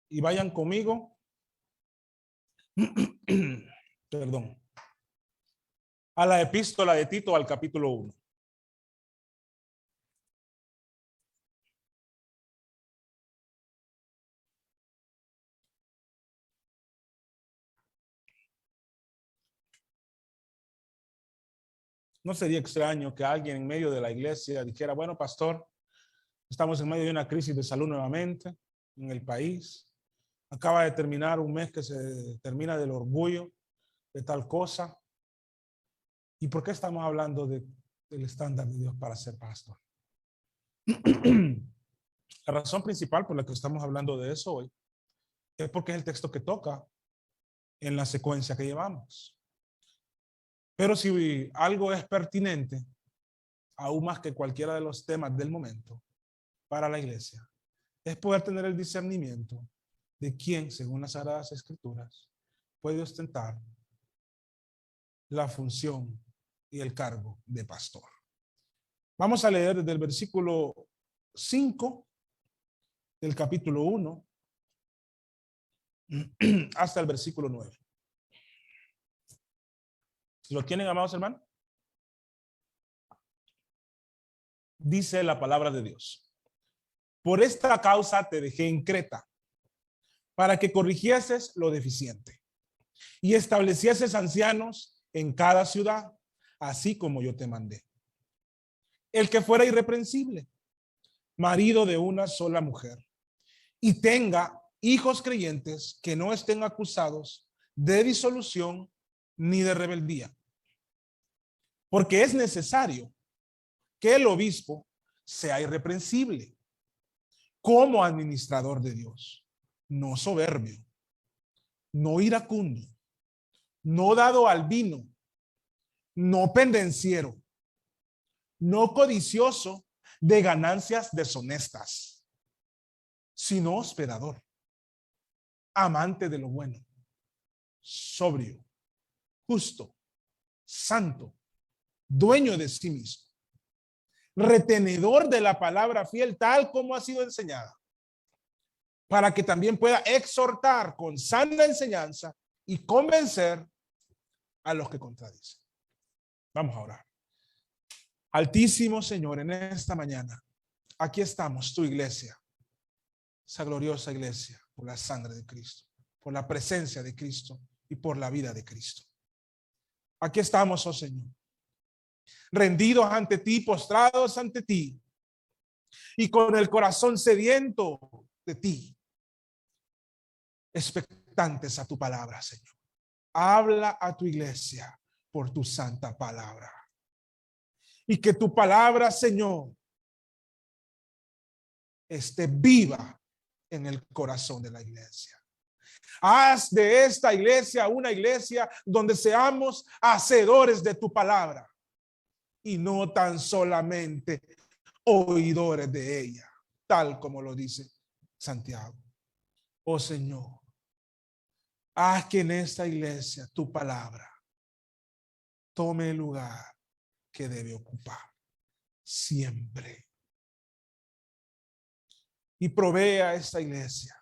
y vayan conmigo, perdón, a la epístola de Tito al capítulo 1. No sería extraño que alguien en medio de la iglesia dijera, bueno, pastor, estamos en medio de una crisis de salud nuevamente en el país. Acaba de terminar un mes que se termina del orgullo de tal cosa. ¿Y por qué estamos hablando del estándar de Dios para ser pastor? La razón principal por la que estamos hablando de eso hoy es porque es el texto que toca en la secuencia que llevamos. Pero si algo es pertinente, aún más que cualquiera de los temas del momento para la iglesia, es poder tener el discernimiento de quién, según las Sagradas Escrituras, puede ostentar la función y el cargo de pastor. Vamos a leer desde el versículo 5 del capítulo 1 hasta el versículo 9. ¿Lo tienen, amados hermanos? Dice la palabra de Dios: por esta causa te dejé en Creta, para que corrigieses lo deficiente y establecieses ancianos en cada ciudad, así como yo te mandé. El que fuera irreprensible, marido de una sola mujer, y tenga hijos creyentes que no estén acusados de disolución ni de rebeldía. Porque es necesario que el obispo sea irreprensible como administrador de Dios, no soberbio, no iracundo, no dado al vino, no pendenciero, no codicioso de ganancias deshonestas, sino hospedador, amante de lo bueno, sobrio, justo, santo, dueño de sí mismo, retenedor de la palabra fiel tal como ha sido enseñada, para que también pueda exhortar con sana enseñanza y convencer a los que contradicen. Vamos a orar. Altísimo Señor, en esta mañana, aquí estamos, tu iglesia, esa gloriosa iglesia, por la sangre de Cristo, por la presencia de Cristo y por la vida de Cristo. Aquí estamos, oh Señor, rendidos ante ti, postrados ante ti y con el corazón sediento de ti, expectantes a tu palabra, Señor. Habla a tu iglesia por tu santa palabra. Y que tu palabra, Señor, esté viva en el corazón de la iglesia. Haz de esta iglesia una iglesia donde seamos hacedores de tu palabra y no tan solamente oidores de ella, tal como lo dice Santiago. Oh Señor, haz que en esta iglesia tu palabra tome el lugar que debe ocupar siempre. Y provee a esta iglesia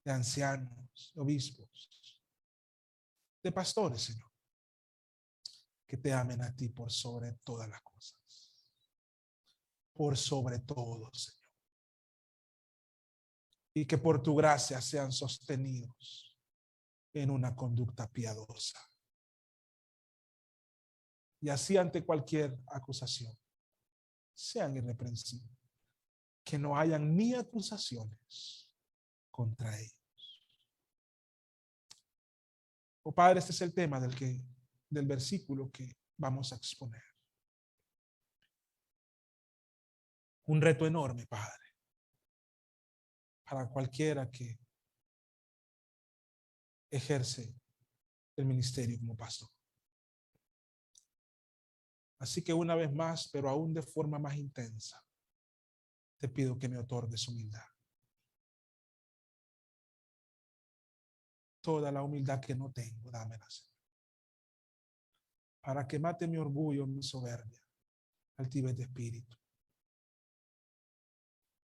de ancianos, obispos, de pastores, Señor, que te amen a ti por sobre todas las cosas. Por sobre todo, Señor. Y que por tu gracia sean sostenidos en una conducta piadosa. Y así ante cualquier acusación, sean irreprensibles. Que no hayan ni acusaciones contra ellos. Oh Padre, este es el tema del versículo que vamos a exponer. Un reto enorme, Padre, para cualquiera que ejerce el ministerio como pastor. Así que una vez más, pero aún de forma más intensa, te pido que me otorgues humildad. Toda la humildad que no tengo, dámela, Señor. Para que mate mi orgullo, mi soberbia, altivez de espíritu.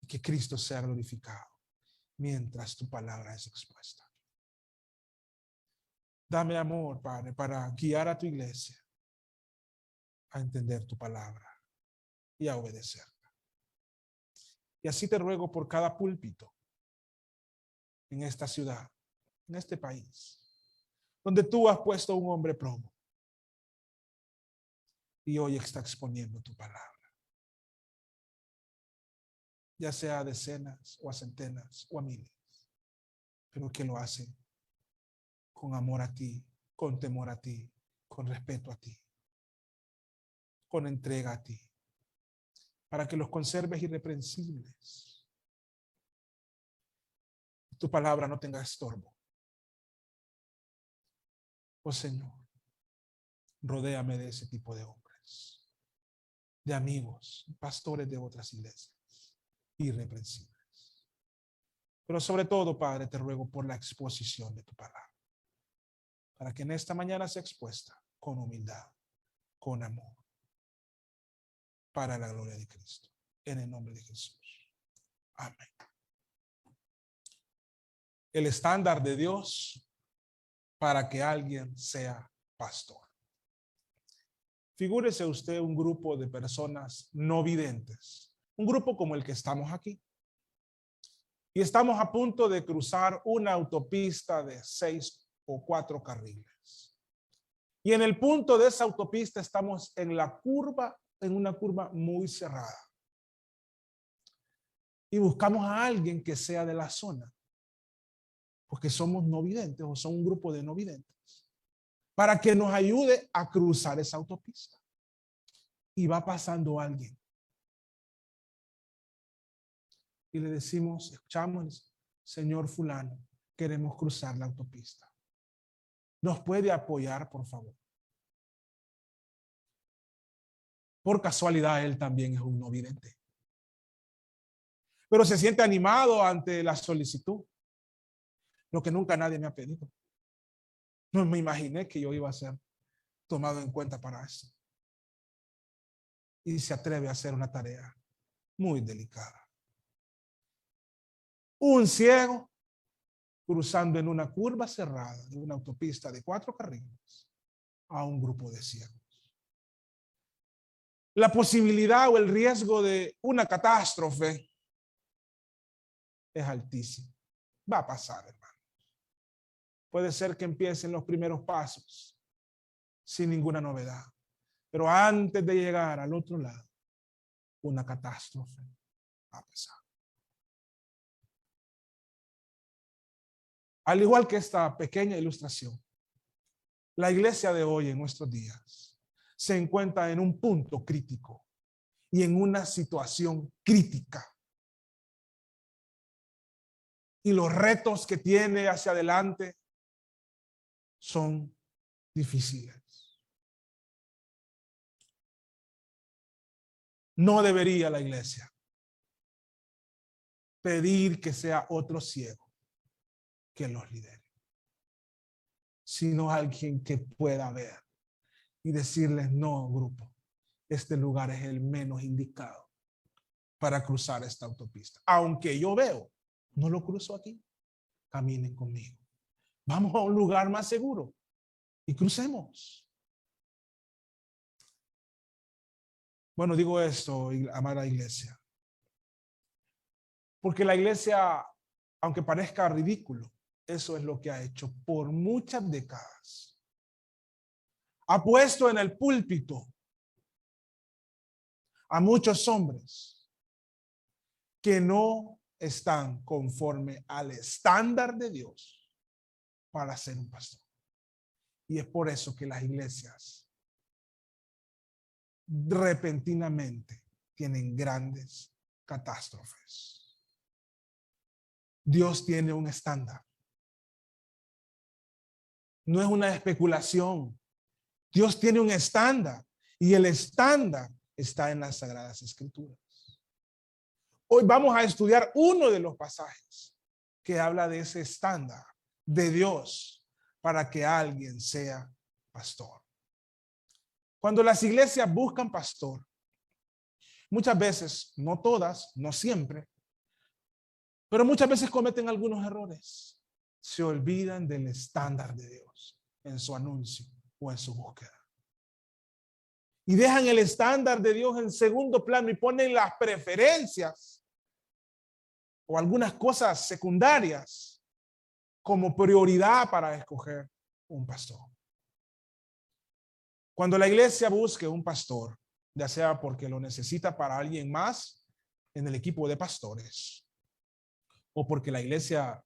Y que Cristo sea glorificado. mientras tu palabra es expuesta. Dame amor, Padre, para guiar a tu iglesia a entender tu palabra y a obedecerla. Y así te ruego por cada púlpito en esta ciudad, en este país, donde tú has puesto un hombre probo y hoy está exponiendo tu palabra. Ya sea a decenas o a centenas o a miles, pero que lo hace con amor a ti, con temor a ti, con respeto a ti, con entrega a ti, para que los conserves irreprensibles. Tu palabra no tenga estorbo. Oh Señor, rodéame de ese tipo de hombres, de amigos, pastores de otras iglesias, irreprensibles. Pero sobre todo, Padre, te ruego por la exposición de tu palabra, para que en esta mañana sea expuesta con humildad, con amor, para la gloria de Cristo. En el nombre de Jesús. Amén. El estándar de Dios para que alguien sea pastor. Figúrese usted un grupo de personas no videntes, un grupo como el que estamos aquí. Y estamos a punto de cruzar una autopista de 6 o 4 carriles. Y en el punto de esa autopista estamos en la curva, en una curva muy cerrada. Y buscamos a alguien que sea de la zona, porque somos no videntes o son un grupo de no videntes, para que nos ayude a cruzar esa autopista. Y va pasando alguien. Y le decimos, escuchamos, señor fulano, queremos cruzar la autopista. ¿Nos puede apoyar, por favor? Por casualidad, él también es un no vidente. Pero se siente animado ante la solicitud. Lo que nunca nadie me ha pedido. No me imaginé que yo iba a ser tomado en cuenta para eso. Y se atreve a hacer una tarea muy delicada. Un ciego cruzando en una curva cerrada de una autopista de 4 carriles a un grupo de ciegos. La posibilidad o el riesgo de una catástrofe es altísimo. Va a pasar, hermano. Puede ser que empiecen los primeros pasos sin ninguna novedad, pero antes de llegar al otro lado, una catástrofe va a pasar. Al igual que esta pequeña ilustración, la iglesia de hoy en nuestros días se encuentra en un punto crítico y en una situación crítica. Y los retos que tiene hacia adelante son difíciles. No debería la iglesia pedir que sea otro ciego que los lidere, sino alguien que pueda ver y decirles, no, grupo, este lugar es el menos indicado para cruzar esta autopista. Aunque yo veo, no lo cruzo aquí, caminen conmigo. Vamos a un lugar más seguro y crucemos. Bueno, digo esto, amada iglesia, porque la iglesia, aunque parezca ridículo, eso es lo que ha hecho por muchas décadas. Ha puesto en el púlpito a muchos hombres que no están conforme al estándar de Dios para ser un pastor. Y es por eso que las iglesias repentinamente tienen grandes catástrofes. Dios tiene un estándar. No es una especulación. Dios tiene un estándar y el estándar está en las Sagradas Escrituras. Hoy vamos a estudiar uno de los pasajes que habla de ese estándar de Dios para que alguien sea pastor. Cuando las iglesias buscan pastor, muchas veces, no todas, no siempre, Pero muchas veces cometen algunos errores. Se olvidan del estándar de Dios en su anuncio o en su búsqueda. Y dejan el estándar de Dios en segundo plano y ponen las preferencias o algunas cosas secundarias como prioridad para escoger un pastor. Cuando la iglesia busque un pastor, ya sea porque lo necesita para alguien más en el equipo de pastores, o porque la iglesia,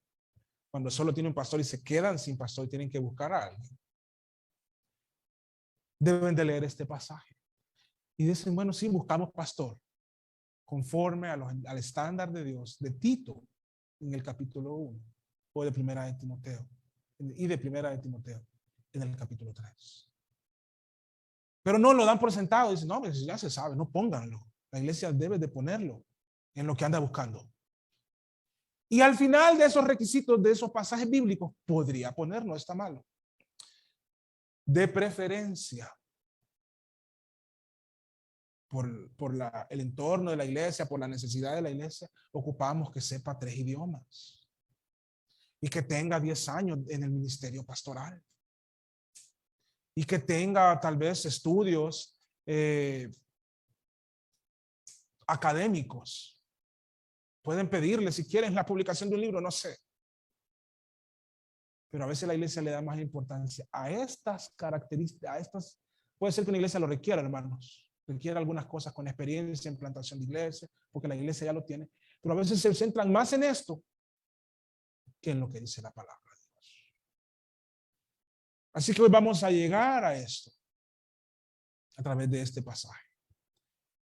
cuando solo tiene un pastor y se quedan sin pastor y tienen que buscar a alguien, deben de leer este pasaje. Y dicen, bueno, sí, buscamos pastor, conforme al estándar de Dios, de Tito, en el capítulo 1, o de Primera de Timoteo, y de Primera de Timoteo, en el capítulo 3. Pero no lo dan por sentado, dicen, no, pues ya se sabe, no pónganlo. La iglesia debe de ponerlo en lo que anda buscando. Y al final de esos requisitos, de esos pasajes bíblicos, podría poner, no está malo. De preferencia, por el entorno de la iglesia, por la necesidad de la iglesia, ocupamos que sepa 3 idiomas y que tenga 10 años en el ministerio pastoral y que tenga tal vez estudios académicos. Pueden pedirle si quieren la publicación de un libro, no sé. Pero a veces la iglesia le da más importancia a estas características, a estas. Puede ser que una iglesia lo requiera, hermanos. Requiere algunas cosas con experiencia en plantación de iglesia, porque la iglesia ya lo tiene. Pero a veces se centran más en esto que en lo que dice la palabra de Dios. Así que hoy vamos a llegar a esto a través de este pasaje.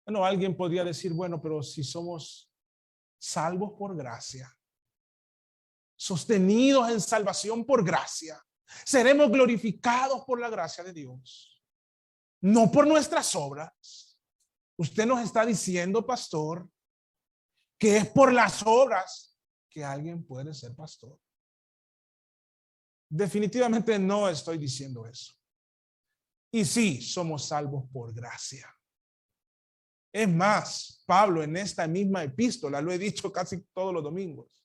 Bueno, alguien podría decir, bueno, pero si somos salvos por gracia, sostenidos en salvación por gracia, seremos glorificados por la gracia de Dios, no por nuestras obras. Usted nos está diciendo, pastor, que es por las obras que alguien puede ser pastor. Definitivamente no estoy diciendo eso. Y sí, somos salvos por gracia. Es más, Pablo en esta misma epístola, lo he dicho casi todos los domingos,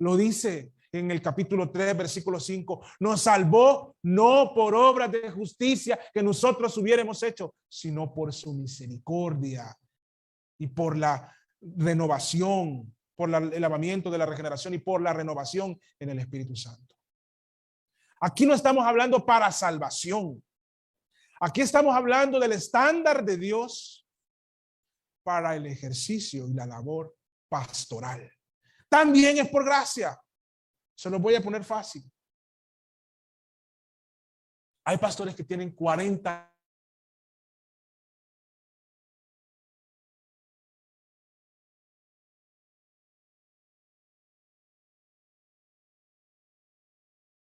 lo dice en el capítulo 3, versículo 5, nos salvó no por obras de justicia que nosotros hubiéramos hecho, sino por su misericordia y por la renovación, por el lavamiento de la regeneración y por la renovación en el Espíritu Santo. Aquí no estamos hablando para salvación. Aquí estamos hablando del estándar de Dios para el ejercicio y la labor pastoral. También es por gracia. Se los voy a poner fácil. Hay pastores que tienen 40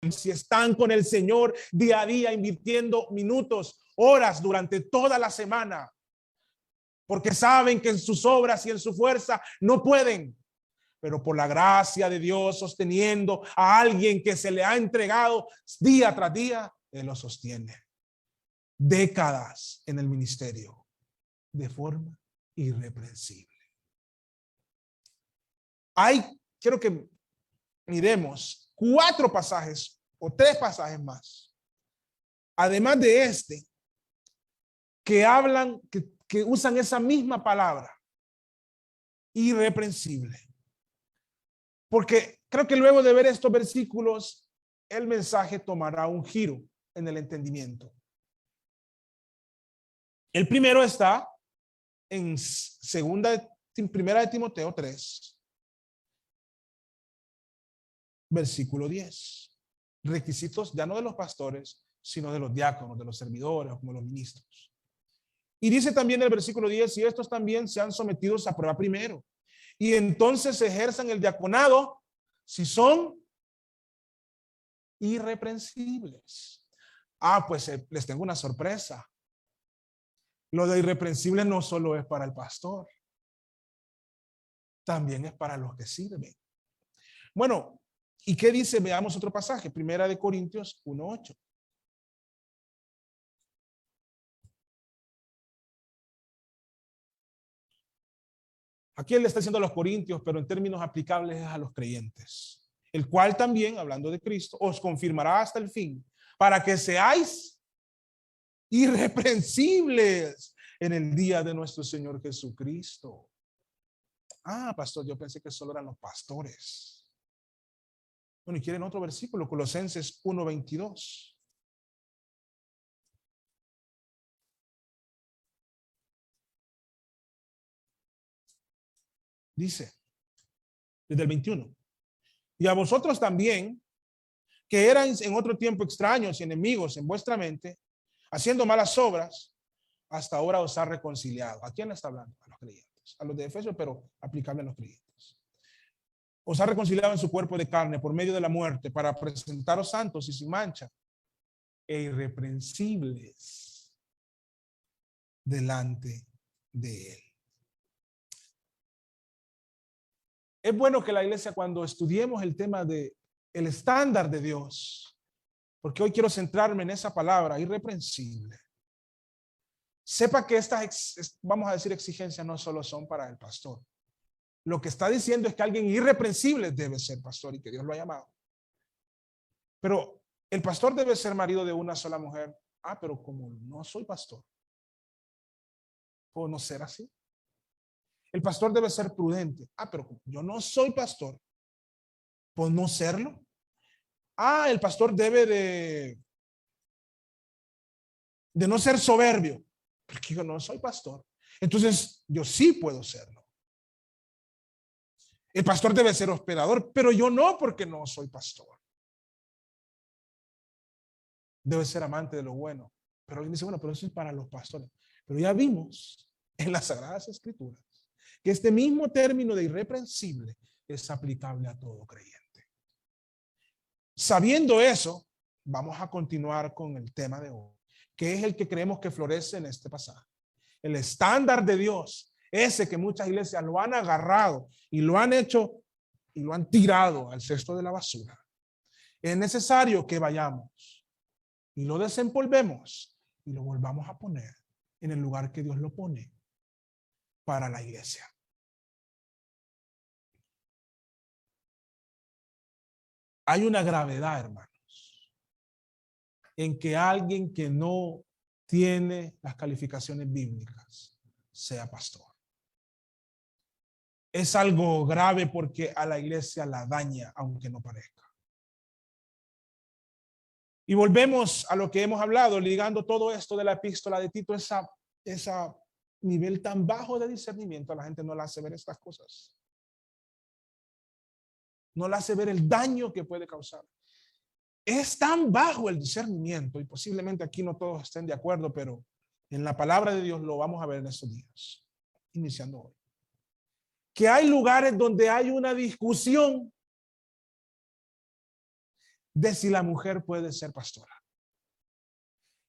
si están con el Señor día a día, invirtiendo minutos, horas durante toda la semana, porque saben que en sus obras y en su fuerza no pueden, pero por la gracia de Dios sosteniendo a alguien que se le ha entregado día tras día, Él lo sostiene. Décadas en el ministerio de forma irreprensible. Quiero que miremos 4 pasajes o 3 pasajes más, además de este, que hablan, que usan esa misma palabra, irreprensible. Porque creo que luego de ver estos versículos, el mensaje tomará un giro en el entendimiento. El primero está en Primera de Timoteo 3, versículo 10. Requisitos ya no de los pastores, sino de los diáconos, de los servidores, como los ministros. Y dice también el versículo 10, y estos también sean sometidos a prueba primero, y entonces ejerzan el diaconado si son irreprensibles. Pues les tengo una sorpresa. Lo de irreprensible no solo es para el pastor, también es para los que sirven. Bueno, ¿y qué dice? Veamos otro pasaje, Primera de Corintios 1:8. Aquí él le está diciendo a los corintios, pero en términos aplicables a los creyentes, el cual también, hablando de Cristo, os confirmará hasta el fin, para que seáis irreprensibles en el día de nuestro Señor Jesucristo. Ah, pastor, yo pensé que solo eran los pastores. Bueno, y quieren otro versículo, Colosenses 1:22. Dice, desde el 21. Y a vosotros también, que eran en otro tiempo extraños y enemigos en vuestra mente, haciendo malas obras, hasta ahora os ha reconciliado. ¿A quién le está hablando? A los creyentes, a los de Efesios, pero aplicable a los creyentes. Os ha reconciliado en su cuerpo de carne por medio de la muerte, para presentaros santos y sin mancha e irreprensibles delante de él. Es bueno que la iglesia, cuando estudiemos el tema de el estándar de Dios, porque hoy quiero centrarme en esa palabra, irreprensible, sepa que estas, vamos a decir, exigencias no solo son para el pastor. Lo que está diciendo es que alguien irreprensible debe ser pastor y que Dios lo ha llamado. Pero el pastor debe ser marido de una sola mujer. Ah, pero como no soy pastor, ¿puedo no ser así? El pastor debe ser prudente. Ah, pero yo no soy pastor, ¿puedo no serlo? Ah, el pastor debe de no ser soberbio, porque yo no soy pastor. Entonces, yo sí puedo serlo. El pastor debe ser hospedador, pero yo no, porque no soy pastor. Debe ser amante de lo bueno. Pero alguien dice, bueno, pero eso es para los pastores. Pero ya vimos en las Sagradas Escrituras que este mismo término de irreprensible es aplicable a todo creyente. Sabiendo eso, vamos a continuar con el tema de hoy, que es el que creemos que florece en este pasaje. El estándar de Dios, ese que muchas iglesias lo han agarrado y lo han hecho y lo han tirado al cesto de la basura. Es necesario que vayamos y lo desempolvemos y lo volvamos a poner en el lugar que Dios lo pone para la iglesia. Hay una gravedad, hermanos, en que alguien que no tiene las calificaciones bíblicas sea pastor. Es algo grave porque a la iglesia la daña, aunque no parezca. Y volvemos a lo que hemos hablado, ligando todo esto de la epístola de Tito, esa nivel tan bajo de discernimiento, a la gente no le hace ver estas cosas. No le hace ver el daño que puede causar. Es tan bajo el discernimiento, y posiblemente aquí no todos estén de acuerdo, pero en la palabra de Dios lo vamos a ver en estos días, iniciando hoy, que hay lugares donde hay una discusión de si la mujer puede ser pastora.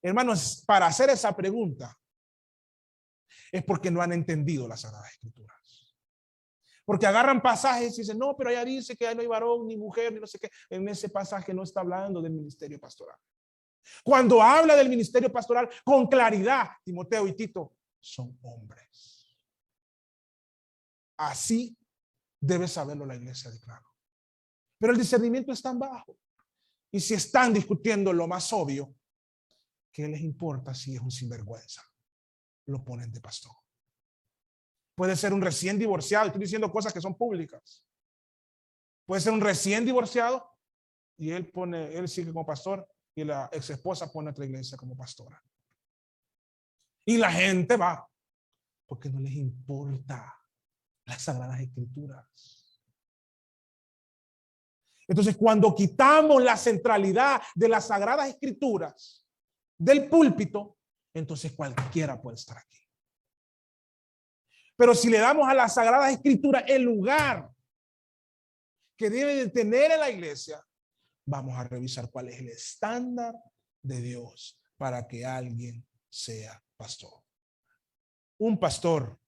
Hermanos, para hacer esa pregunta es porque no han entendido las Sagradas Escrituras. Porque agarran pasajes y dicen, no, pero allá dice que no hay varón ni mujer, ni no sé qué. En ese pasaje no está hablando del ministerio pastoral. Cuando habla del ministerio pastoral, con claridad, Timoteo y Tito son hombres. Así debe saberlo la iglesia de claro. Pero el discernimiento es tan bajo. Y si están discutiendo lo más obvio, ¿qué les importa si es un sinvergüenza? Lo ponen de pastor. Puede ser un recién divorciado. Estoy diciendo cosas que son públicas. Puede ser un recién divorciado y él sigue como pastor y la ex esposa pone a otra iglesia como pastora. Y la gente va porque no les importa las Sagradas Escrituras. Entonces, cuando quitamos la centralidad de las Sagradas Escrituras del púlpito, entonces cualquiera puede estar aquí. Pero si le damos a las Sagradas Escrituras el lugar que debe de tener en la iglesia, vamos a revisar cuál es el estándar de Dios para que alguien sea pastor. Un pastor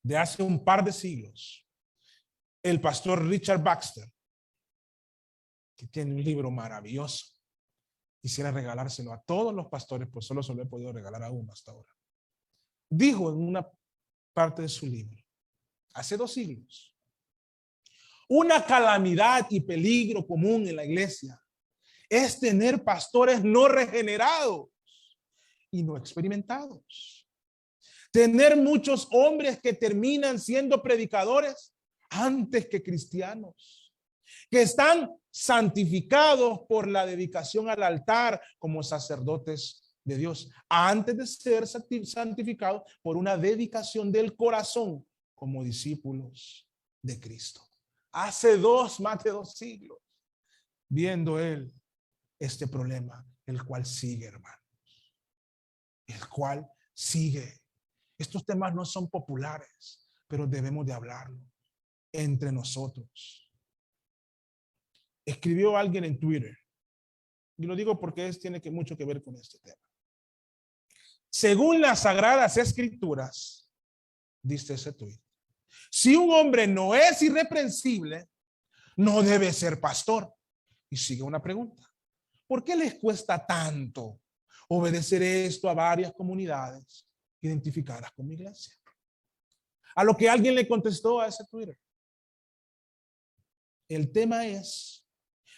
de hace un par de siglos, el pastor Richard Baxter, que tiene un libro maravilloso. Quisiera regalárselo a todos los pastores, pues solo se lo he podido regalar a uno hasta ahora. Dijo en una parte de su libro, hace 2 siglos. Una calamidad y peligro común en la iglesia es tener pastores no regenerados y no experimentados. Tener muchos hombres que terminan siendo predicadores antes que cristianos, que están santificados por la dedicación al altar como sacerdotes de Dios, antes de ser santificados por una dedicación del corazón como discípulos de Cristo. Hace más de 2 siglos, viendo él este problema, el cual sigue, hermanos, el cual sigue. Estos temas no son populares, pero debemos de hablarlo entre nosotros. Escribió alguien en Twitter, y lo digo porque tiene mucho que ver con este tema. Según las Sagradas Escrituras, dice ese tweet, si un hombre no es irreprensible, no debe ser pastor. Y sigue una pregunta. ¿Por qué les cuesta tanto obedecer esto a varias comunidades identificadas con mi iglesia? A lo que alguien le contestó a ese Twitter. El tema es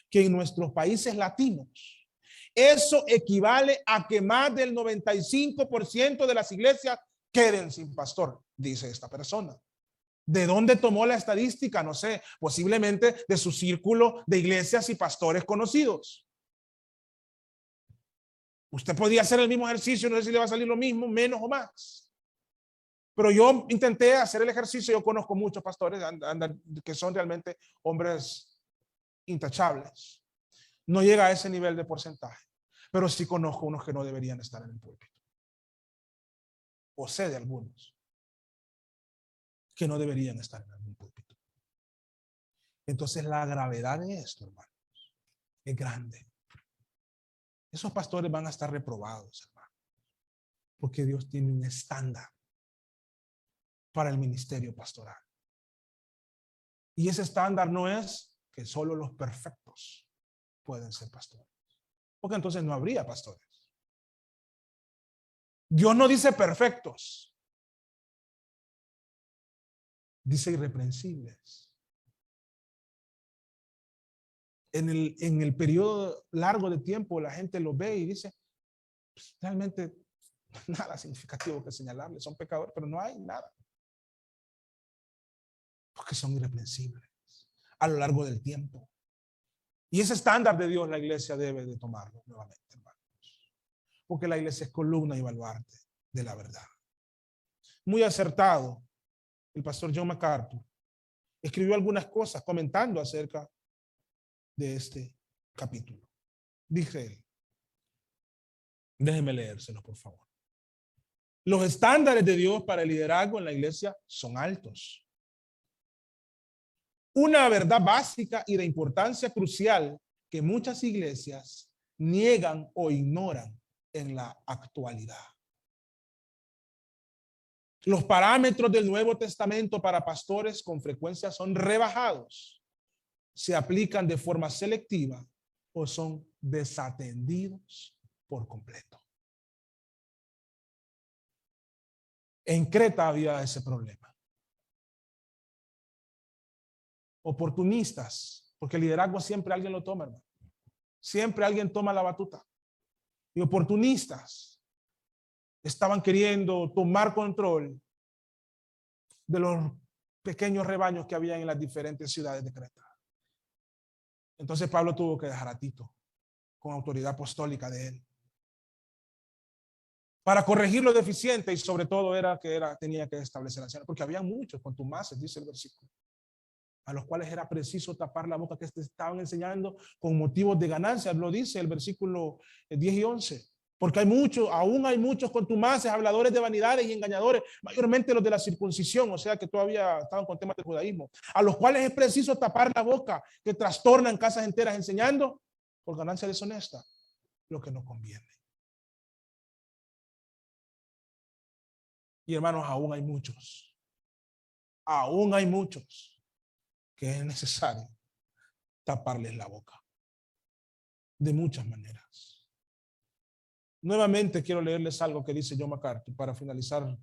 que en nuestros países latinos, eso equivale a que más del 95% de las iglesias queden sin pastor, dice esta persona. ¿De dónde tomó la estadística? No sé, posiblemente de su círculo de iglesias y pastores conocidos. Usted podría hacer el mismo ejercicio, no sé si le va a salir lo mismo, menos o más. Pero yo intenté hacer el ejercicio, yo conozco muchos pastores que son realmente hombres intachables. No llega a ese nivel de porcentaje, pero sí conozco unos que no deberían estar en el púlpito. O sé de algunos que no deberían estar en el púlpito. Entonces la gravedad de esto, hermanos, es grande. Esos pastores van a estar reprobados, hermano, porque Dios tiene un estándar para el ministerio pastoral. Y ese estándar no es que solo los perfectos pueden ser pastores, porque entonces no habría pastores. Dios no dice perfectos, dice irreprensibles. En el periodo largo de tiempo la gente lo ve y dice, pues, realmente nada significativo que señalarle, son pecadores, pero no hay nada. Porque son irreprensibles a lo largo del tiempo. Y ese estándar de Dios la iglesia debe de tomarlo nuevamente, hermanos. Porque la iglesia es columna y baluarte de la verdad. Muy acertado, el pastor John MacArthur escribió algunas cosas comentando acerca de este capítulo. Dice él, déjeme leérselo, por favor. Los estándares de Dios para el liderazgo en la iglesia son altos. Una verdad básica y de importancia crucial que muchas iglesias niegan o ignoran en la actualidad. Los parámetros del Nuevo Testamento para pastores con frecuencia son rebajados, se aplican de forma selectiva o son desatendidos por completo. En Creta había ese problema. Oportunistas, porque el liderazgo siempre alguien lo toma, hermano. Siempre alguien toma la batuta. Y oportunistas estaban queriendo tomar control de los pequeños rebaños que había en las diferentes ciudades de Creta. Entonces Pablo tuvo que dejar a Tito con autoridad apostólica de él para corregir lo deficiente, y sobre todo tenía que establecer ancianos, porque había muchos contumaces, dice el versículo, a los cuales era preciso tapar la boca, que estaban enseñando con motivos de ganancia. Lo dice el versículo 10 y 11. Porque aún hay muchos contumaces, habladores de vanidades y engañadores, mayormente los de la circuncisión, o sea que todavía estaban con temas del judaísmo, a los cuales es preciso tapar la boca, que trastornan casas enteras enseñando por ganancia deshonesta lo que no conviene. Y hermanos, aún hay muchos que es necesario taparles la boca de muchas maneras. Nuevamente quiero leerles algo que dice John MacArthur para finalizar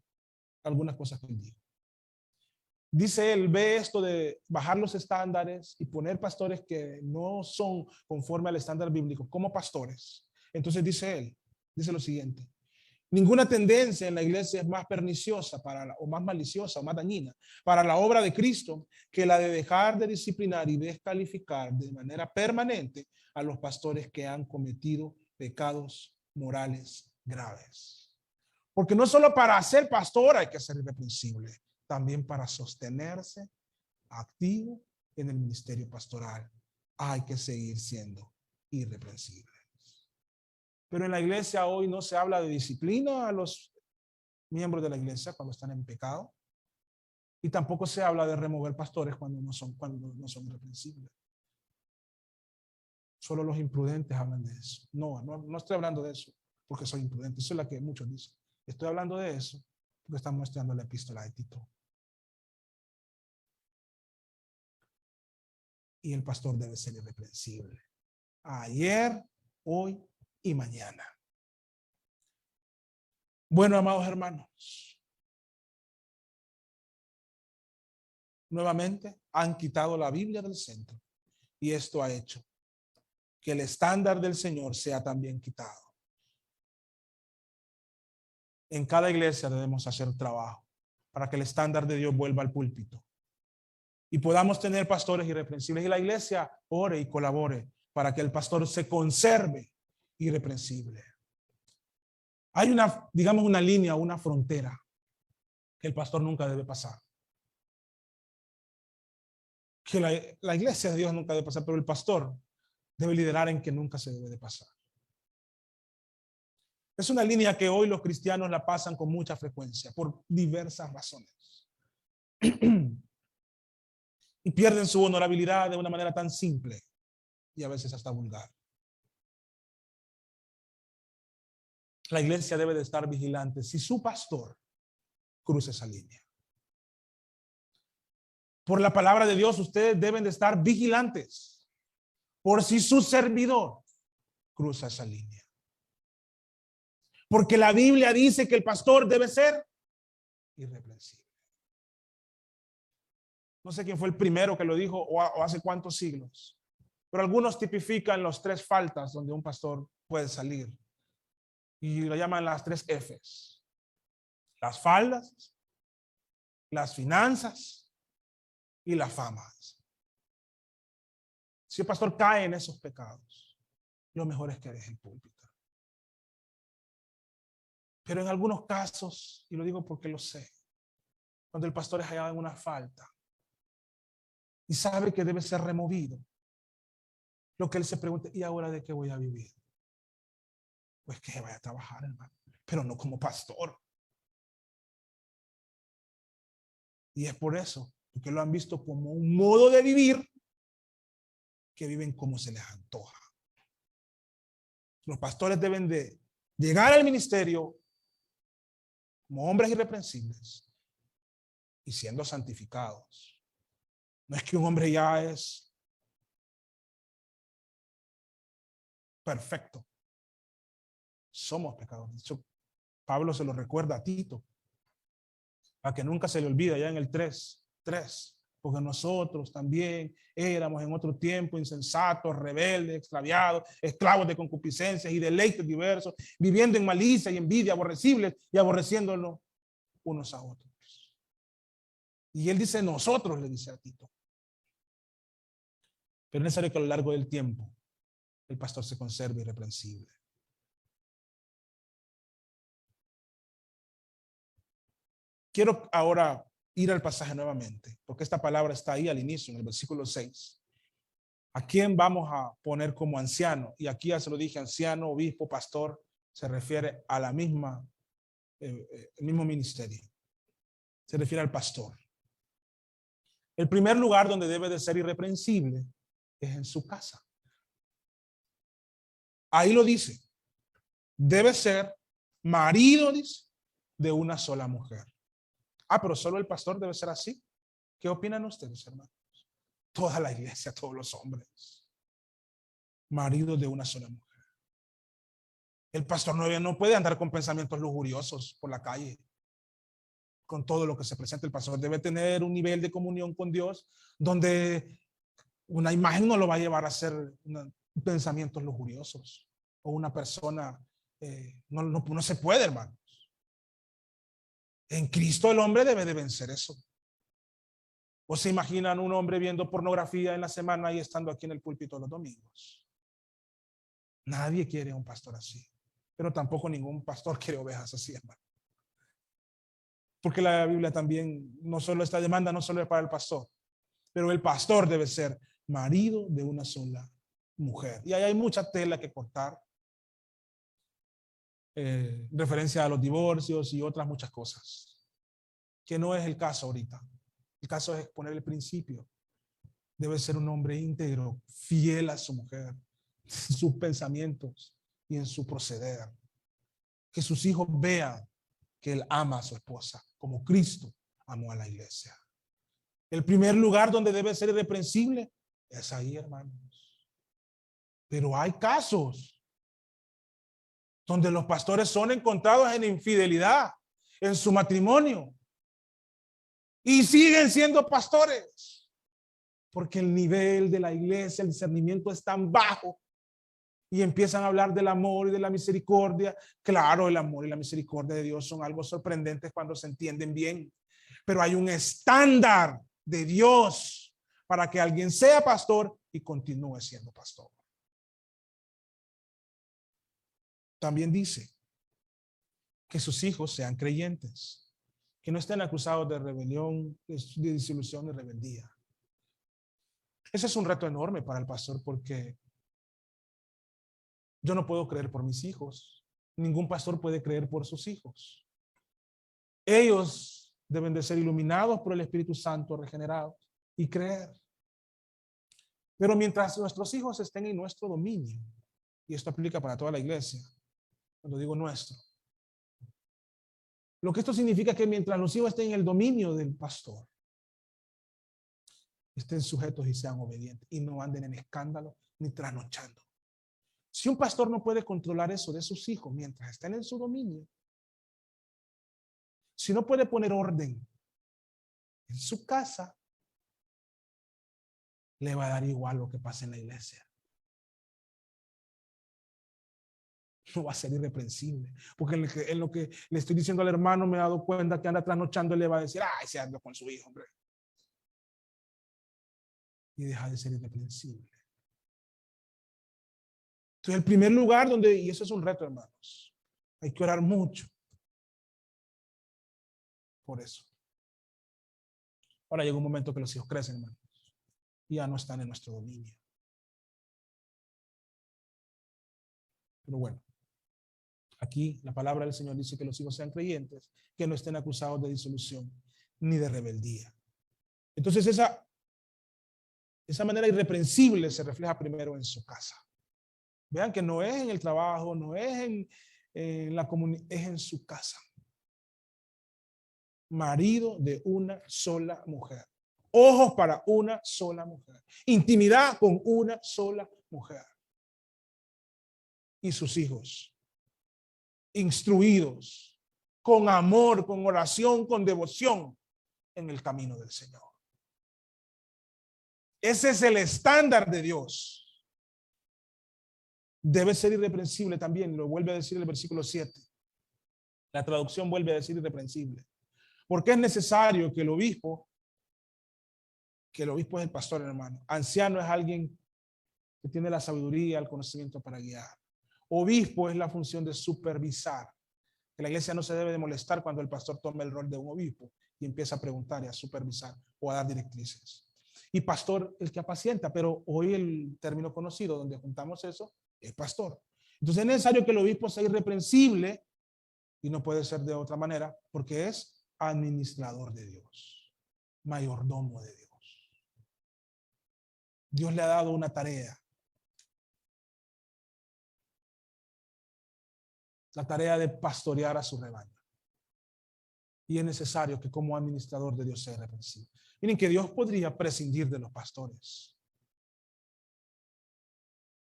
algunas cosas que él dijo. Dice él, ve esto de bajar los estándares y poner pastores que no son conforme al estándar bíblico como pastores. Entonces dice él, dice lo siguiente: ninguna tendencia en la iglesia es más perniciosa o más maliciosa o más dañina para la obra de Cristo que la de dejar de disciplinar y descalificar de manera permanente a los pastores que han cometido pecados morales graves. Porque no solo para ser pastor hay que ser irreprensible, también para sostenerse activo en el ministerio pastoral hay que seguir siendo irreprensible. Pero en la iglesia hoy no se habla de disciplina a los miembros de la iglesia cuando están en pecado, y tampoco se habla de remover pastores cuando no son irreprensibles. Solo los imprudentes hablan de eso. No estoy hablando de eso porque soy imprudente. Eso es la que muchos dicen. Estoy hablando de eso porque estamos estudiando la epístola de Tito. Y el pastor debe ser irreprensible. Ayer, hoy y mañana. Bueno, amados hermanos, nuevamente han quitado la Biblia del centro y esto ha hecho que el estándar del Señor sea también quitado. En cada iglesia debemos hacer trabajo para que el estándar de Dios vuelva al púlpito y podamos tener pastores irreprensibles, y la iglesia ore y colabore para que el pastor se conserve irreprensible. Hay una línea, una frontera que el pastor nunca debe pasar. Que la iglesia de Dios nunca debe pasar, pero el pastor debe liderar en que nunca se debe de pasar. Es una línea que hoy los cristianos la pasan con mucha frecuencia por diversas razones. Y pierden su honorabilidad de una manera tan simple y a veces hasta vulgar. La iglesia debe de estar vigilante si su pastor cruza esa línea. Por la palabra de Dios, ustedes deben de estar vigilantes por si su servidor cruza esa línea. Porque la Biblia dice que el pastor debe ser irreprensible. No sé quién fue el primero que lo dijo o hace cuántos siglos, pero algunos tipifican las 3 faltas donde un pastor puede salir y lo llaman las 3 Fs: las faldas, las finanzas y la fama. Si el pastor cae en esos pecados, lo mejor es que deje el púlpito. Pero en algunos casos, y lo digo porque lo sé, cuando el pastor es hallado en una falta y sabe que debe ser removido, lo que él se pregunta: ¿y ahora de qué voy a vivir? Pues que vaya a trabajar, hermano, pero no como pastor. Y es por eso, porque lo han visto como un modo de vivir, que viven como se les antoja. Los pastores deben de llegar al ministerio como hombres irreprensibles y siendo santificados. No es que un hombre ya es perfecto. Somos pecadores. De hecho, Pablo se lo recuerda a Tito, para que nunca se le olvide, ya en el 3, porque nosotros también éramos en otro tiempo insensatos, rebeldes, extraviados, esclavos de concupiscencias y deleites diversos, viviendo en malicia y envidia, aborrecibles y aborreciéndonos unos a otros. Y él dice nosotros, le dice a Tito. Pero es necesario que a lo largo del tiempo el pastor se conserve irreprensible. Quiero ahora ir al pasaje nuevamente, porque esta palabra está ahí al inicio, en el versículo 6. ¿A quién vamos a poner como anciano? Y aquí ya se lo dije: anciano, obispo, pastor, se refiere a la misma, el mismo ministerio. Se refiere al pastor. El primer lugar donde debe de ser irreprensible es en su casa. Ahí lo dice. Debe ser marido, dice, de una sola mujer. Pero solo el pastor debe ser así. ¿Qué opinan ustedes, hermanos? Toda la iglesia, todos los hombres, marido de una sola mujer. El pastor no puede andar con pensamientos lujuriosos por la calle. con todo lo que se presenta. El pastor debe tener un nivel de comunión con Dios donde una imagen no lo va a llevar a hacer pensamientos lujuriosos o una persona, no se puede, hermanos. En Cristo el hombre debe de vencer eso. ¿O se imaginan un hombre viendo pornografía en la semana y estando aquí en el púlpito los domingos? Nadie quiere un pastor así, pero tampoco ningún pastor quiere ovejas así, hermano. Porque la Biblia también, no solo esta demanda, no solo es para el pastor, pero el pastor debe ser marido de una sola mujer. Y ahí hay mucha tela que cortar, referencia a los divorcios y otras muchas cosas, que no es el caso ahorita. El caso es poner el principio. Debe ser un hombre íntegro, fiel a su mujer, en sus pensamientos y en su proceder. Que sus hijos vean que él ama a su esposa como Cristo amó a la iglesia. El primer lugar donde debe ser irreprensible es ahí, hermanos. Pero hay casos donde los pastores son encontrados en infidelidad en su matrimonio y siguen siendo pastores porque el nivel de la iglesia, el discernimiento es tan bajo y empiezan a hablar del amor y de la misericordia. Claro, el amor y la misericordia de Dios son algo sorprendentes cuando se entienden bien, pero hay un estándar de Dios para que alguien sea pastor y continúe siendo pastor. También dice que sus hijos sean creyentes, que no estén acusados de rebelión, de disolución, de rebeldía. Ese es un reto enorme para el pastor porque yo no puedo creer por mis hijos. Ningún pastor puede creer por sus hijos. Ellos deben de ser iluminados por el Espíritu Santo, regenerados y creer. Pero mientras nuestros hijos estén en nuestro dominio, y esto aplica para toda la iglesia, cuando digo nuestro, lo que esto significa que mientras los hijos estén en el dominio del pastor, estén sujetos y sean obedientes y no anden en escándalo ni trasnochando. Si un pastor no puede controlar eso de sus hijos mientras estén en su dominio, si no puede poner orden en su casa, le va a dar igual lo que pase en la iglesia. No va a ser irreprensible, porque en lo que le estoy diciendo al hermano me he dado cuenta que anda trasnochando y le va a decir, ay, se anda con su hijo, hombre. Y deja de ser irreprensible. Entonces, el primer lugar donde, y eso es un reto, hermanos, hay que orar mucho por eso. Ahora llega un momento que los hijos crecen, hermanos, y ya no están en nuestro dominio. Pero bueno, aquí la palabra del Señor dice que los hijos sean creyentes, que no estén acusados de disolución ni de rebeldía. Entonces esa manera irreprensible se refleja primero en su casa. Vean que no es en el trabajo, no es en la comunidad, es en su casa. Marido de una sola mujer. Ojos para una sola mujer. Intimidad con una sola mujer. Y sus hijos, instruidos, con amor, con oración, con devoción, en el camino del Señor. Ese es el estándar de Dios. Debe ser irreprensible también, lo vuelve a decir el versículo 7. La traducción vuelve a decir irreprensible. Porque es necesario que el obispo es el pastor, hermano. Anciano es alguien que tiene la sabiduría, el conocimiento para guiar. Obispo es la función de supervisar. Que la iglesia no se debe de molestar cuando el pastor toma el rol de un obispo y empieza a preguntar y a supervisar o a dar directrices. Y pastor, el que apacienta, pero hoy el término conocido donde juntamos eso es pastor. Entonces es necesario que el obispo sea irreprensible y no puede ser de otra manera porque es administrador de Dios, mayordomo de Dios. Dios le ha dado una tarea. La tarea de pastorear a su rebaño. Y es necesario que como administrador de Dios sea irreprensible. Miren que Dios podría prescindir de los pastores.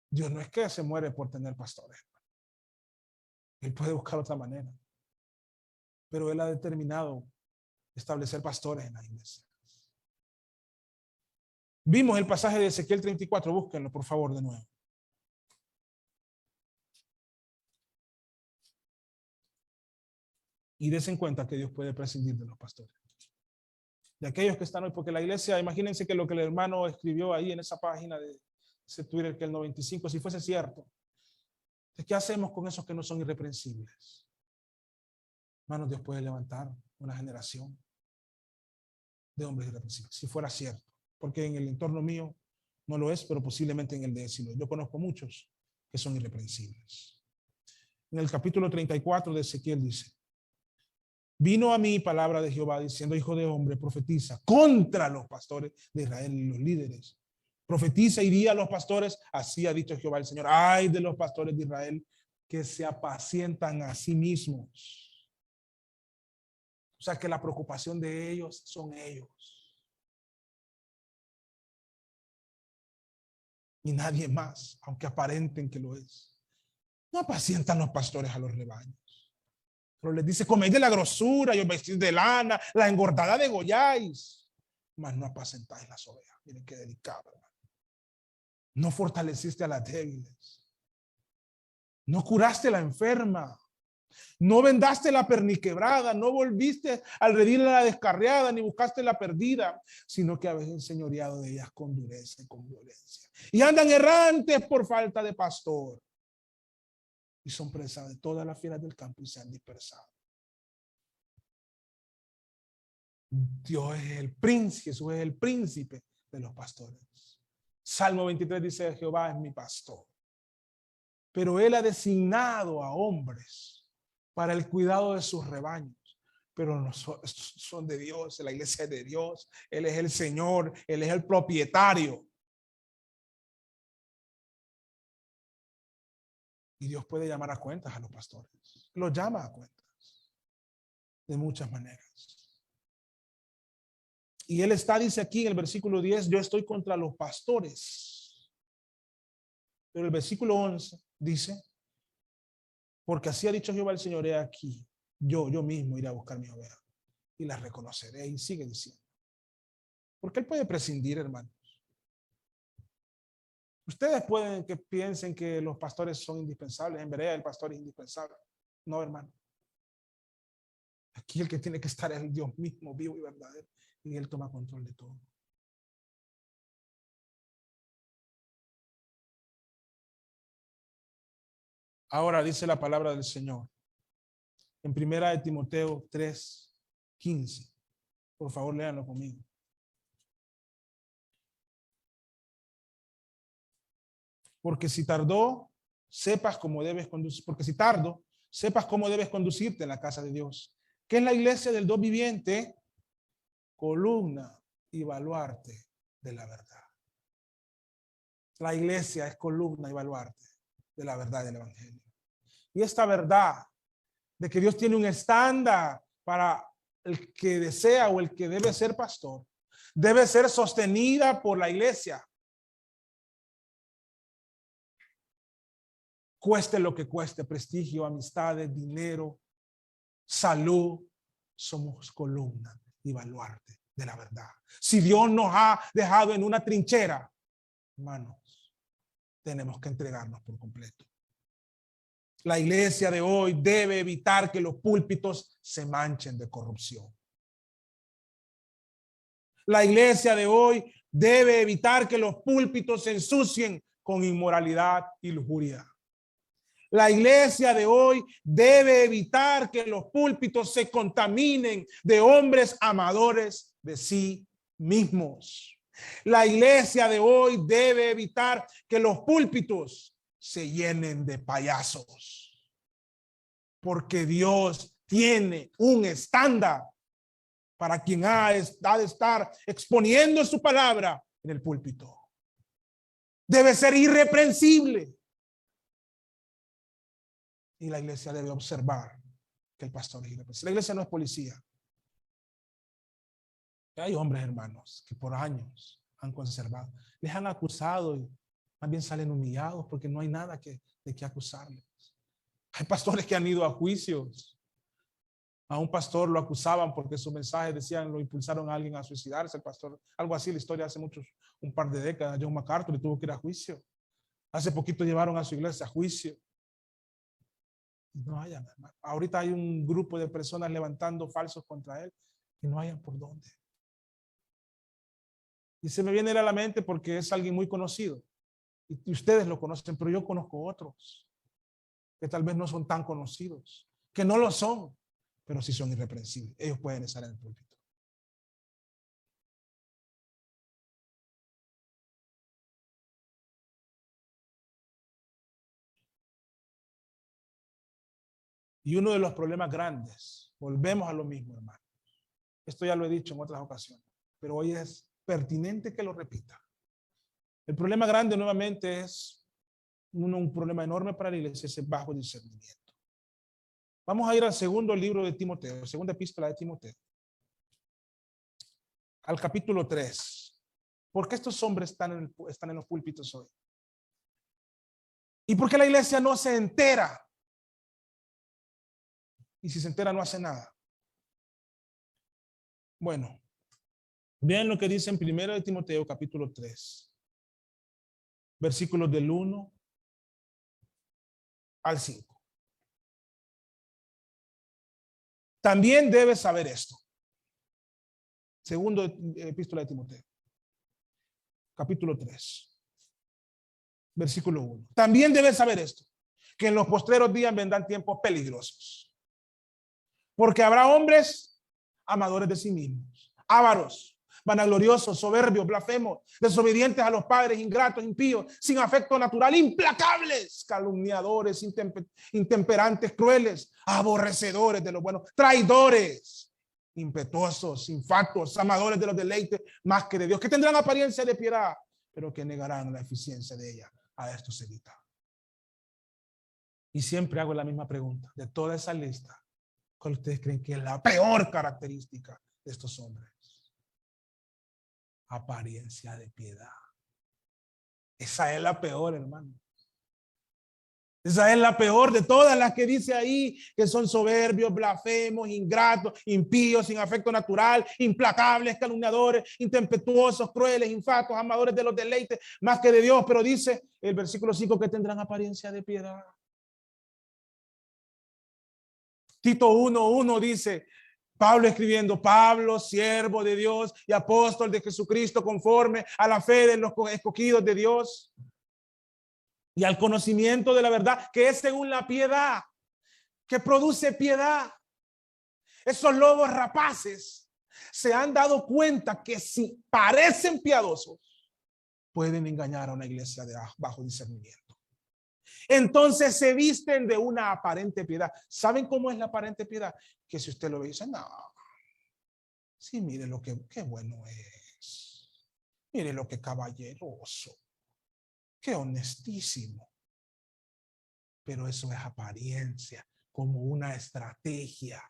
Dios no es que se muere por tener pastores. Él puede buscar otra manera. Pero Él ha determinado establecer pastores en la iglesia. Vimos el pasaje de Ezequiel 34, búsquenlo por favor de nuevo. Y desen cuenta que Dios puede prescindir de los pastores. De aquellos que están hoy, porque la iglesia, imagínense que lo que el hermano escribió ahí en esa página de ese Twitter, que el 95, si fuese cierto, ¿qué hacemos con esos que no son irreprensibles? Hermanos, Dios puede levantar una generación de hombres irreprensibles, si fuera cierto, porque en el entorno mío no lo es, pero posiblemente en el de él sí lo es. Yo conozco muchos que son irreprensibles. En el capítulo 34 de Ezequiel dice: vino a mí palabra de Jehová diciendo: hijo de hombre, profetiza contra los pastores de Israel y los líderes. Profetiza y di a los pastores: así ha dicho Jehová el Señor, ay de los pastores de Israel que se apacientan a sí mismos. O sea que la preocupación de ellos son ellos. Y nadie más, aunque aparenten que lo es. No apacientan los pastores a los rebaños. Pero les dice: coméis de la grosura y os vestís de lana, la engordada degolláis, mas no apacentáis las ovejas. Miren qué delicado, hermano. No fortaleciste a las débiles. No curaste a la enferma. No vendaste la perniquebrada, no volviste al redil a la descarriada, ni buscaste la perdida, sino que habéis enseñoreado de ellas con dureza y con violencia. Y andan errantes por falta de pastor. Y son presa de todas las fieras del campo y se han dispersado. Dios es el príncipe, Jesús es el príncipe de los pastores. Salmo 23 dice: Jehová es mi pastor. Pero él ha designado a hombres para el cuidado de sus rebaños. Pero no son de Dios, la iglesia es de Dios. Él es el Señor, Él es el propietario. Y Dios puede llamar a cuentas a los pastores. Los llama a cuentas de muchas maneras. Y Él está, dice aquí en el versículo 10, yo estoy contra los pastores. Pero el versículo 11 dice: porque así ha dicho Jehová el Señor, he aquí, yo mismo iré a buscar mi oveja y las reconoceré. Y sigue diciendo. Porque Él puede prescindir, hermanos. Ustedes pueden que piensen que los pastores son indispensables. En Berea el pastor es indispensable. No, hermano. Aquí el que tiene que estar es el Dios mismo, vivo y verdadero. Y Él toma control de todo. Ahora dice la palabra del Señor en 1 de Timoteo 3:15. Por favor, léanlo conmigo. Porque si tardó, sepas cómo debes conducir. Porque si tardo, sepas cómo debes conducirte en la casa de Dios, que es la iglesia del Dios viviente, columna y baluarte de la verdad. La iglesia es columna y baluarte de la verdad del evangelio. Y esta verdad de que Dios tiene un estándar para el que desea o el que debe ser pastor, debe ser sostenida por la iglesia. Cueste lo que cueste, prestigio, amistades, dinero, salud, somos columna y baluarte de la verdad. Si Dios nos ha dejado en una trinchera, hermanos, tenemos que entregarnos por completo. La iglesia de hoy debe evitar que los púlpitos se manchen de corrupción. La iglesia de hoy debe evitar que los púlpitos se ensucien con inmoralidad y lujuria. La iglesia de hoy debe evitar que los púlpitos se contaminen de hombres amadores de sí mismos. La iglesia de hoy debe evitar que los púlpitos se llenen de payasos. Porque Dios tiene un estándar para quien ha de estar exponiendo su palabra en el púlpito. Debe ser irreprensible. Y la iglesia debe observar que el pastor es irreprensible. La iglesia no es policía. Hay hombres, hermanos, que por años han conservado. Les han acusado y más bien salen humillados porque no hay nada de qué acusarles. Hay pastores que han ido a juicios, A un pastor lo acusaban porque su mensaje decían lo impulsaron a alguien a suicidarse. El pastor, algo así, la historia hace un par de décadas. John MacArthur, y tuvo que ir a juicio. Hace poquito llevaron a su iglesia a juicio. No hayan, hermano. Ahorita hay un grupo de personas levantando falsos contra él y no hayan por dónde. Y se me viene a la mente porque es alguien muy conocido. Y ustedes lo conocen, pero yo conozco otros que tal vez no son tan conocidos, que no lo son, pero sí son irreprensibles. Ellos pueden estar en el púlpito. Y uno de los problemas grandes, volvemos a lo mismo, hermano. Esto ya lo he dicho en otras ocasiones, pero hoy es pertinente que lo repita. El problema grande nuevamente es un problema enorme para la iglesia, ese bajo discernimiento. Vamos a ir al segundo libro de Timoteo, segunda epístola de Timoteo, al capítulo 3. ¿Por qué estos hombres están en los púlpitos hoy? ¿Y por qué la iglesia no se entera? Y si se entera no hace nada. Bueno, vean lo que dice en 1 de Timoteo capítulo 3, versículos del 1 al 5. También debes saber esto. Segundo epístola de Timoteo, capítulo 3, versículo 1. También debes saber esto, que en los postreros días vendrán tiempos peligrosos. Porque habrá hombres amadores de sí mismos, ávaros, vanagloriosos, soberbios, blasfemos, desobedientes a los padres, ingratos, impíos, sin afecto natural, implacables, calumniadores, intemperantes, crueles, aborrecedores de lo bueno, traidores, impetuosos, infatuos, amadores de los deleites más que de Dios, que tendrán apariencia de piedad, pero que negarán la eficiencia de ella. A esto se evita. Y siempre hago la misma pregunta. De toda esa lista, ¿cuál ustedes creen que es la peor característica de estos hombres? Apariencia de piedad. Esa es la peor, hermano. Esa es la peor de todas las que dice ahí, que son soberbios, blasfemos, ingratos, impíos, sin afecto natural, implacables, calumniadores, intempetuosos, crueles, infatuos, amadores de los deleites más que de Dios. Pero dice el versículo 5 que tendrán apariencia de piedad. Tito 1:1 dice, Pablo escribiendo, Pablo, siervo de Dios y apóstol de Jesucristo, conforme a la fe de los escogidos de Dios y al conocimiento de la verdad, que es según la piedad, que produce piedad. Esos lobos rapaces se han dado cuenta que si parecen piadosos, pueden engañar a una iglesia de bajo discernimiento. Entonces se visten de una aparente piedad. ¿Saben cómo es la aparente piedad? Que si usted lo ve, dice, no, sí, mire lo que qué bueno es. Mire lo que caballeroso. Qué honestísimo. Pero eso es apariencia, como una estrategia.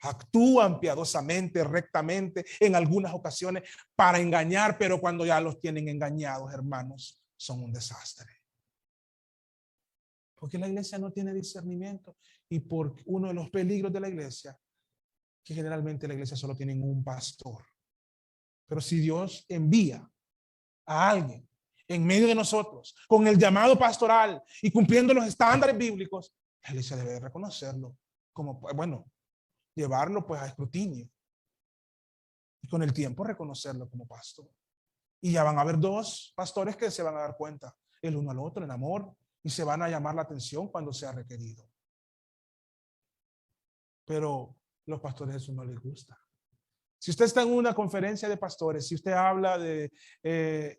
Actúan piadosamente, rectamente, en algunas ocasiones para engañar, pero cuando ya los tienen engañados, hermanos, son un desastre. Porque la iglesia no tiene discernimiento y por uno de los peligros de la iglesia, que generalmente la iglesia solo tiene un pastor. Pero si Dios envía a alguien en medio de nosotros con el llamado pastoral y cumpliendo los estándares bíblicos, la iglesia debe reconocerlo como, bueno, llevarlo pues a escrutinio y con el tiempo reconocerlo como pastor. Y ya van a haber dos pastores que se van a dar cuenta el uno al otro en amor y se van a llamar la atención cuando sea requerido. Pero los pastores eso no les gusta. Si usted está en una conferencia de pastores, si usted habla de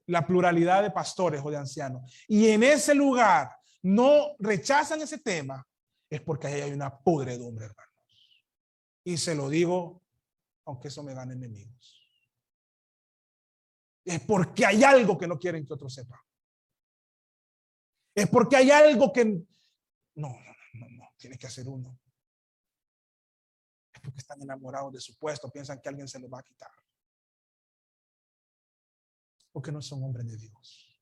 la pluralidad de pastores o de ancianos, y en ese lugar no rechazan ese tema, es porque ahí hay una podredumbre, hermanos. Y se lo digo, aunque eso me gane enemigos. Es porque hay algo que no quieren que otros sepan. Es porque hay algo que no, tiene que hacer uno. Es porque están enamorados de su puesto, piensan que alguien se lo va a quitar. Porque no son hombres de Dios.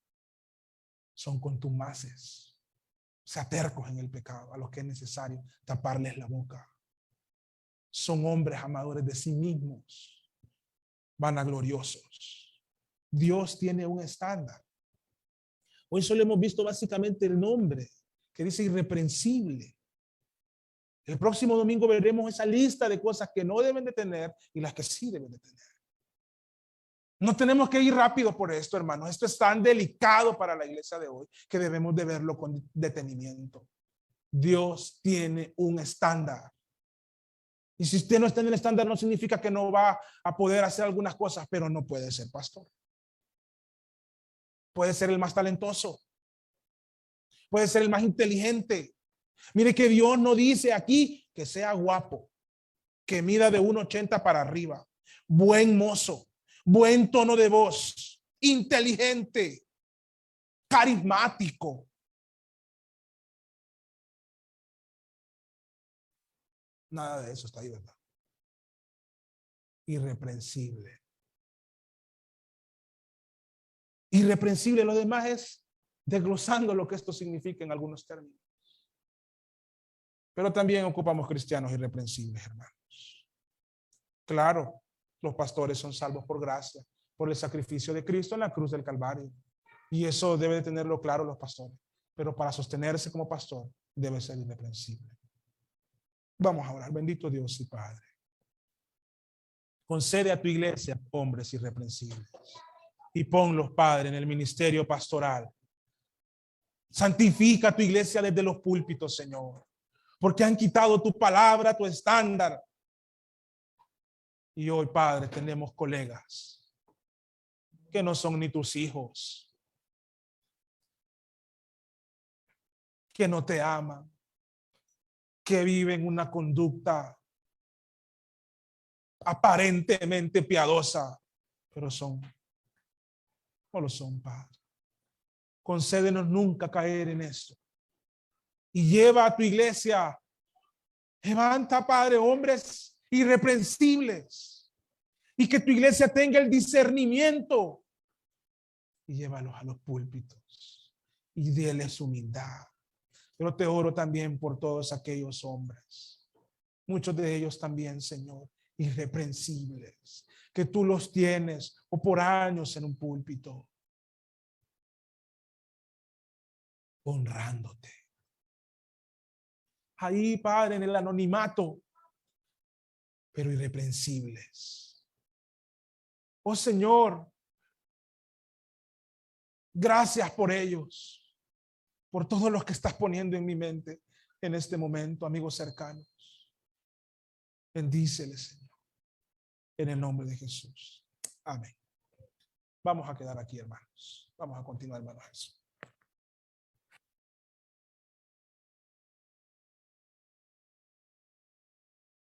Son contumaces, o sea, tercos en el pecado, a los que es necesario taparles la boca. son hombres amadores de sí mismos, vanagloriosos. Dios tiene un estándar. Hoy solo hemos visto básicamente el nombre que dice irreprensible. El próximo domingo veremos esa lista de cosas que no deben de tener y las que sí deben de tener. No tenemos que ir rápido por esto, hermanos. Esto es tan delicado para la iglesia de hoy que debemos de verlo con detenimiento. Dios tiene un estándar. Y si usted no está en el estándar, no significa que no va a poder hacer algunas cosas, pero no puede ser pastor. Puede ser el más talentoso. Puede ser el más inteligente. Mire que Dios no dice aquí que sea guapo, que mida de 1,80 para arriba, buen mozo, buen tono de voz, inteligente, carismático. Nada de eso está ahí, ¿verdad? Irreprensible. Irreprensible, lo demás es desglosando lo que esto significa en algunos términos. Pero también ocupamos cristianos irreprensibles, hermanos. Claro, los pastores son salvos por gracia, por el sacrificio de Cristo en la cruz del Calvario. Y eso debe de tenerlo claro los pastores. Pero para sostenerse como pastor, debe ser irreprensible. Vamos a orar. Bendito Dios y Padre. Concede a tu iglesia hombres irreprensibles. Y ponlos, Padre, en el ministerio pastoral. Santifica a tu iglesia desde los púlpitos, Señor. Porque han quitado tu palabra, tu estándar. Y hoy, Padre, tenemos colegas que no son ni tus hijos, que no te aman, que viven una conducta aparentemente piadosa, pero no lo son, Padre. Concédenos nunca caer en esto. Y lleva a tu iglesia, levanta, Padre, hombres irreprensibles, y que tu iglesia tenga el discernimiento, y llévalos a los púlpitos y déles humildad. Pero te oro también por todos aquellos hombres, muchos de ellos también, Señor, irreprensibles, que tú los tienes o por años en un púlpito, honrándote. Ahí, Padre, en el anonimato, pero irreprensibles. Oh Señor, gracias por ellos, por todos los que estás poniendo en mi mente en este momento, amigos cercanos. Bendíceles, Señor, en el nombre de Jesús. Amén. Vamos a quedar aquí, hermanos. Vamos a continuar, hermanos.